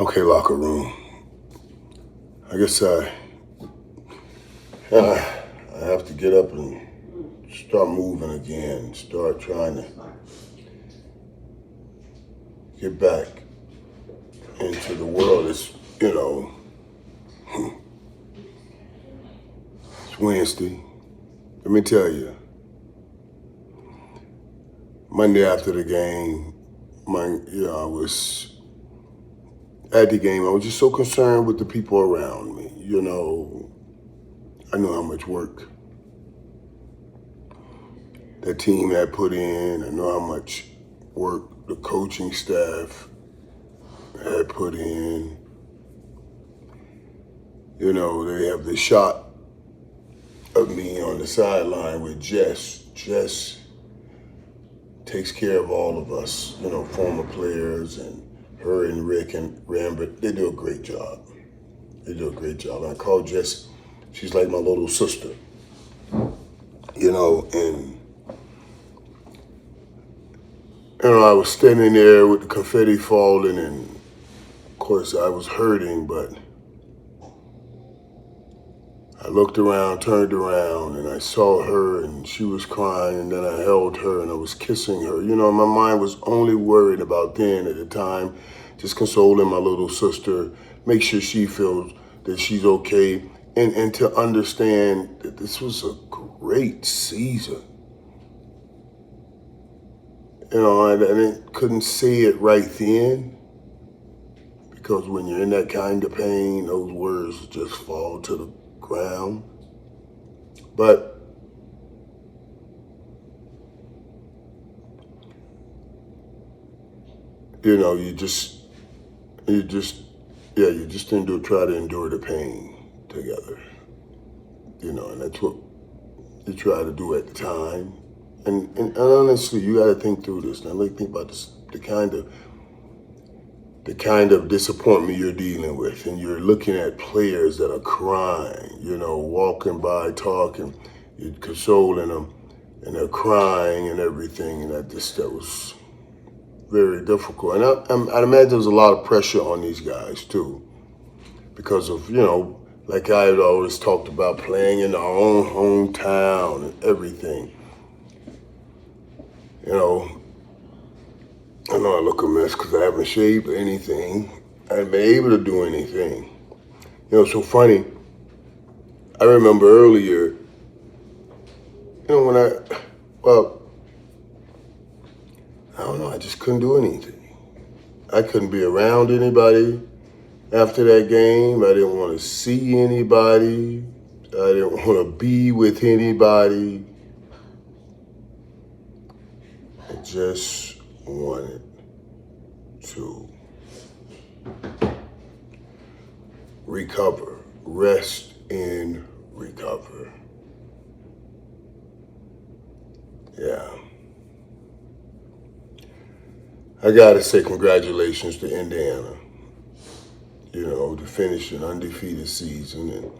Okay, locker room. I guess I have to get up and start moving again. Start trying to get back into the world. It's Wednesday. Let me tell you, Monday after the game, I was at the game. I was just so concerned with the people around me. I know how much work that team had put in. I know how much work the coaching staff had put in. They have the shot of me on the sideline with Jess. Jess takes care of all of us, former players, and her and Rick and Rambert. They do a great job. And I call Jess, she's like my little sister, and I was standing there with the confetti falling, and of course I was hurting, but I looked around, turned around, and I saw her, and she was crying, and then I held her, and I was kissing her. My mind was only worried about then at the time, just consoling my little sister, make sure she feels that she's okay, and to understand that this was a great season. I couldn't say it right then, because when you're in that kind of pain, those words just fall to the ground. But you just try to endure the pain together. And that's what you try to do at the time. And honestly, you got to think through this. Now, let me think about this: the kind of disappointment you're dealing with, and you're looking at players that are crying, walking by, talking, you're consoling them, and they're crying and everything, and that was very difficult. And I imagine there's a lot of pressure on these guys too, because of, like I had always talked about, playing in our own hometown and everything. I know I look a mess because I haven't shaved or anything. I haven't been able to do anything. So funny. I remember earlier, when I don't know, I just couldn't do anything. I couldn't be around anybody after that game. I didn't want to see anybody. I didn't want to be with anybody. I just wanted to recover, rest and recover. Yeah. I gotta say congratulations to Indiana, to finish an undefeated season and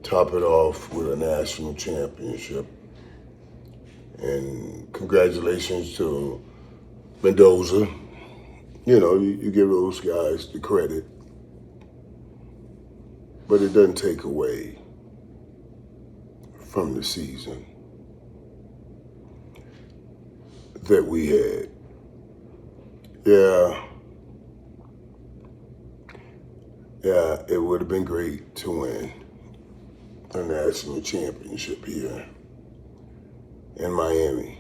top it off with a national championship. And congratulations to Mendoza. You give those guys the credit, but it doesn't take away from the season that we had. Yeah, it would have been great to win a national championship here in Miami.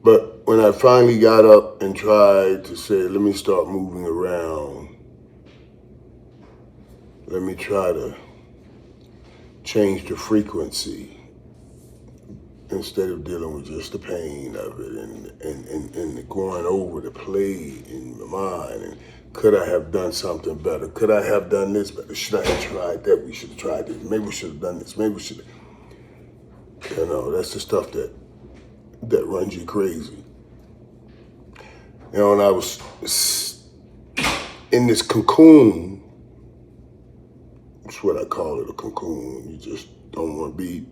But when I finally got up and tried to say, let me start moving around, let me try to change the frequency instead of dealing with just the pain of it and going over the play in my mind. And could I have done something better? Could I have done this better? Should I have tried that? We should have tried this. Maybe we should have done this. Maybe we should have. That's the stuff that runs you crazy. And I was in this cocoon. That's what I call it, a cocoon. You just don't want to be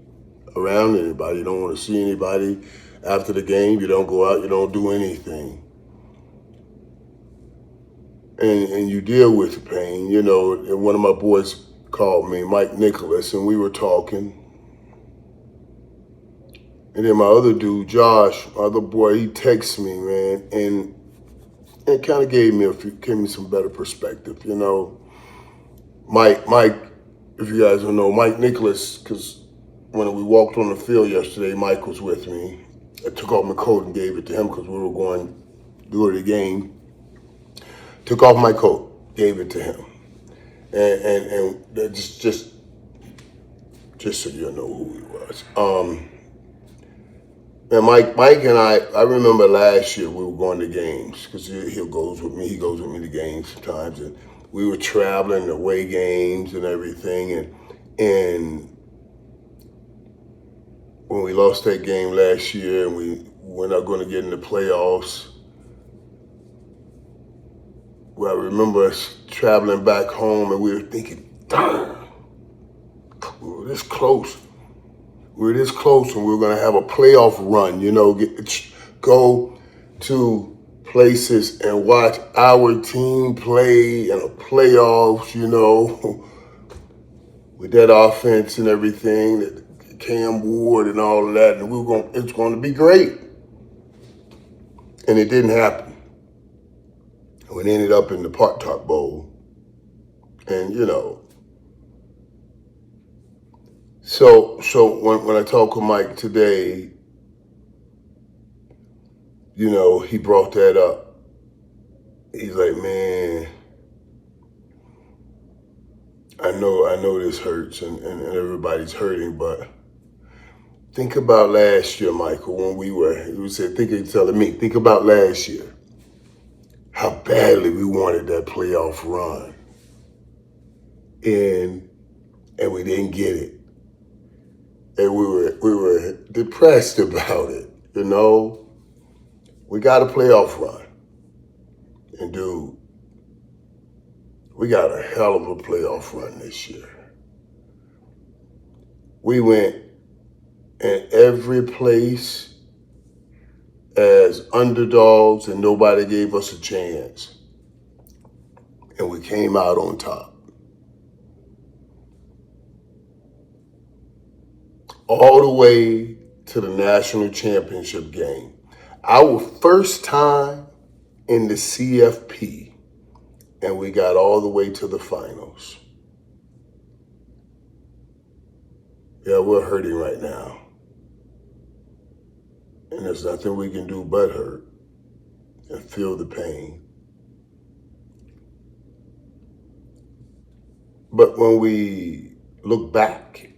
around anybody. You don't want to see anybody after the game. You don't go out. You don't do anything. and you deal with the pain, you know. And one of my boys called me, Mike Nicholas, and we were talking. And then my other dude, Josh, my other boy, he texts me, man, and it kind of gave me some better perspective, you know. Mike, if you guys don't know, Mike Nicholas, because when we walked on the field yesterday, Mike was with me. I took off my coat and gave it to him because we were going to go to the game. Took off my coat, gave it to him, and just so you know who he was. And Mike and I remember last year we were going to games because he goes with me. He goes with me to games sometimes, and we were traveling away games and everything. And when we lost that game last year, and we're not going to get in the playoffs. Well, I remember us traveling back home, and we were thinking, darn, we were this close. We were this close, and we were going to have a playoff run, you know, go to places and watch our team play in a playoffs, you know, with that offense and everything, that Cam Ward and all of that, and it's going to be great. And it didn't happen. We ended up in the Pot Top Bowl, and you know. So when I talk with Mike today, you know, he brought that up. He's like, man, I know this hurts and everybody's hurting, but think about last year, Michael, when you said, telling me, think about last year, how badly we wanted that playoff run. And we didn't get it. And we were depressed about it, you know. We got a playoff run. And dude, we got a hell of a playoff run this year. We went in every place as underdogs and nobody gave us a chance. And we came out on top. All the way to the national championship game. Our first time in the CFP, and we got all the way to the finals. Yeah, we're hurting right now. And there's nothing we can do but hurt and feel the pain. But when we look back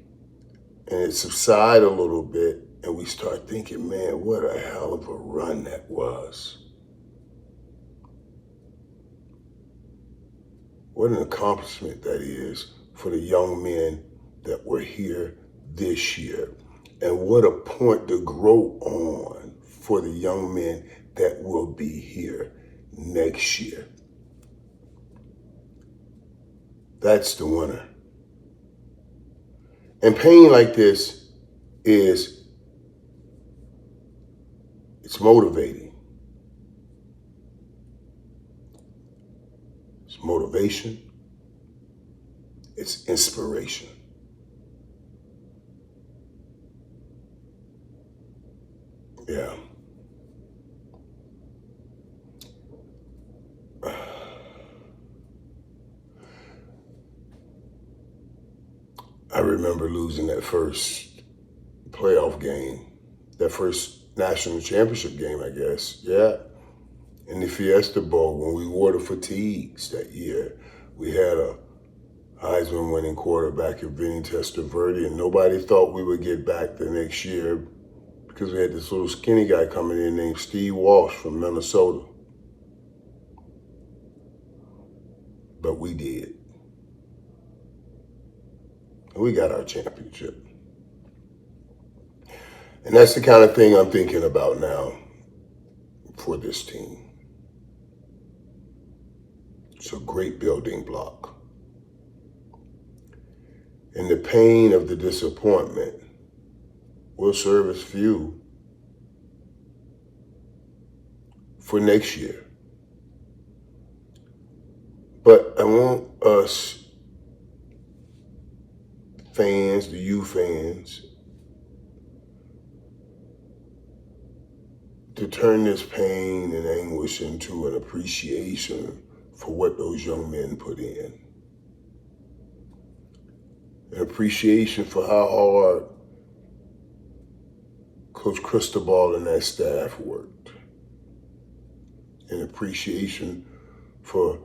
and it subsides a little bit and we start thinking, man, what a hell of a run that was. What an accomplishment that is for the young men that were here this year. And what a point to grow on for the young men that will be here next year. That's the winner. And pain like this it's motivating. It's motivation. It's inspiration. Yeah. I remember losing that first playoff game, that first national championship game, I guess. Yeah. In the Fiesta Bowl, when we wore the fatigues that year, we had a Heisman winning quarterback in Vinny Testaverde, and nobody thought we would get back the next year because we had this little skinny guy coming in named Steve Walsh from Minnesota. But we did. And we got our championship. And that's the kind of thing I'm thinking about now for this team. It's a great building block. And the pain of the disappointment will serve as fuel for next year. But I want us fans, the you fans, to turn this pain and anguish into an appreciation for what those young men put in. An appreciation for how hard Coach Cristobal and that staff worked. An appreciation for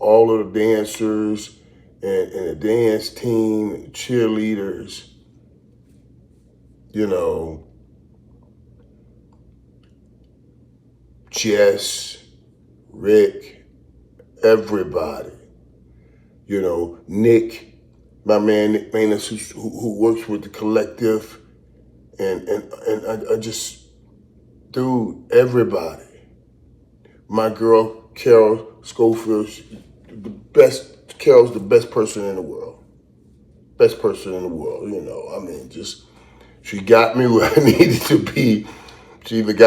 all of the dancers and the dance team and cheerleaders, you know, Jess, Rick, everybody, you know, Nick, my man Nick Manus, who works with the collective, and I just, dude, everybody. My girl Carol Schofield, Carol's the best person in the world. Best person in the world, you know. I mean, just, she got me where I needed to be. She even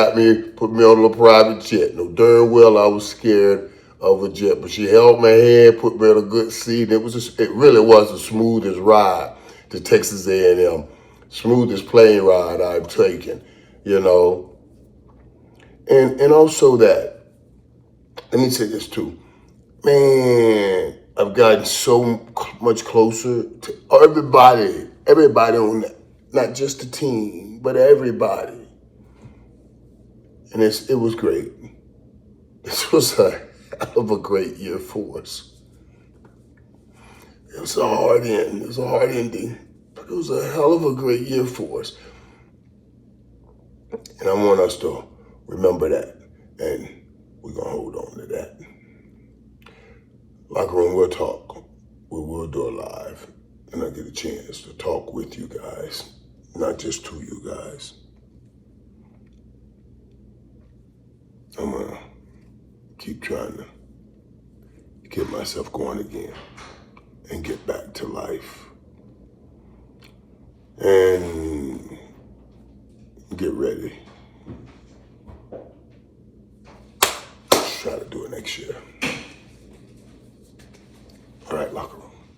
put me on a private jet. No darn well I was scared of a jet, but she held my hand, put me in a good seat. It really was the smoothest ride to Texas A&M. Smoothest plane ride I've taken, you know. And also that, let me say this too. Man, I've gotten so much closer to everybody on that, not just the team, but everybody. And it was great. This was a hell of a great year for us. It was a hard end. It was a hard ending, but it was a hell of a great year for us. And I want us to remember that, and we're going to hold on to that. Locker room, we'll talk. We will do it live, and I get a chance to talk with you guys, not just to you guys. I'm going to keep trying to get myself going again and get back to life and get ready. Try to do it next year.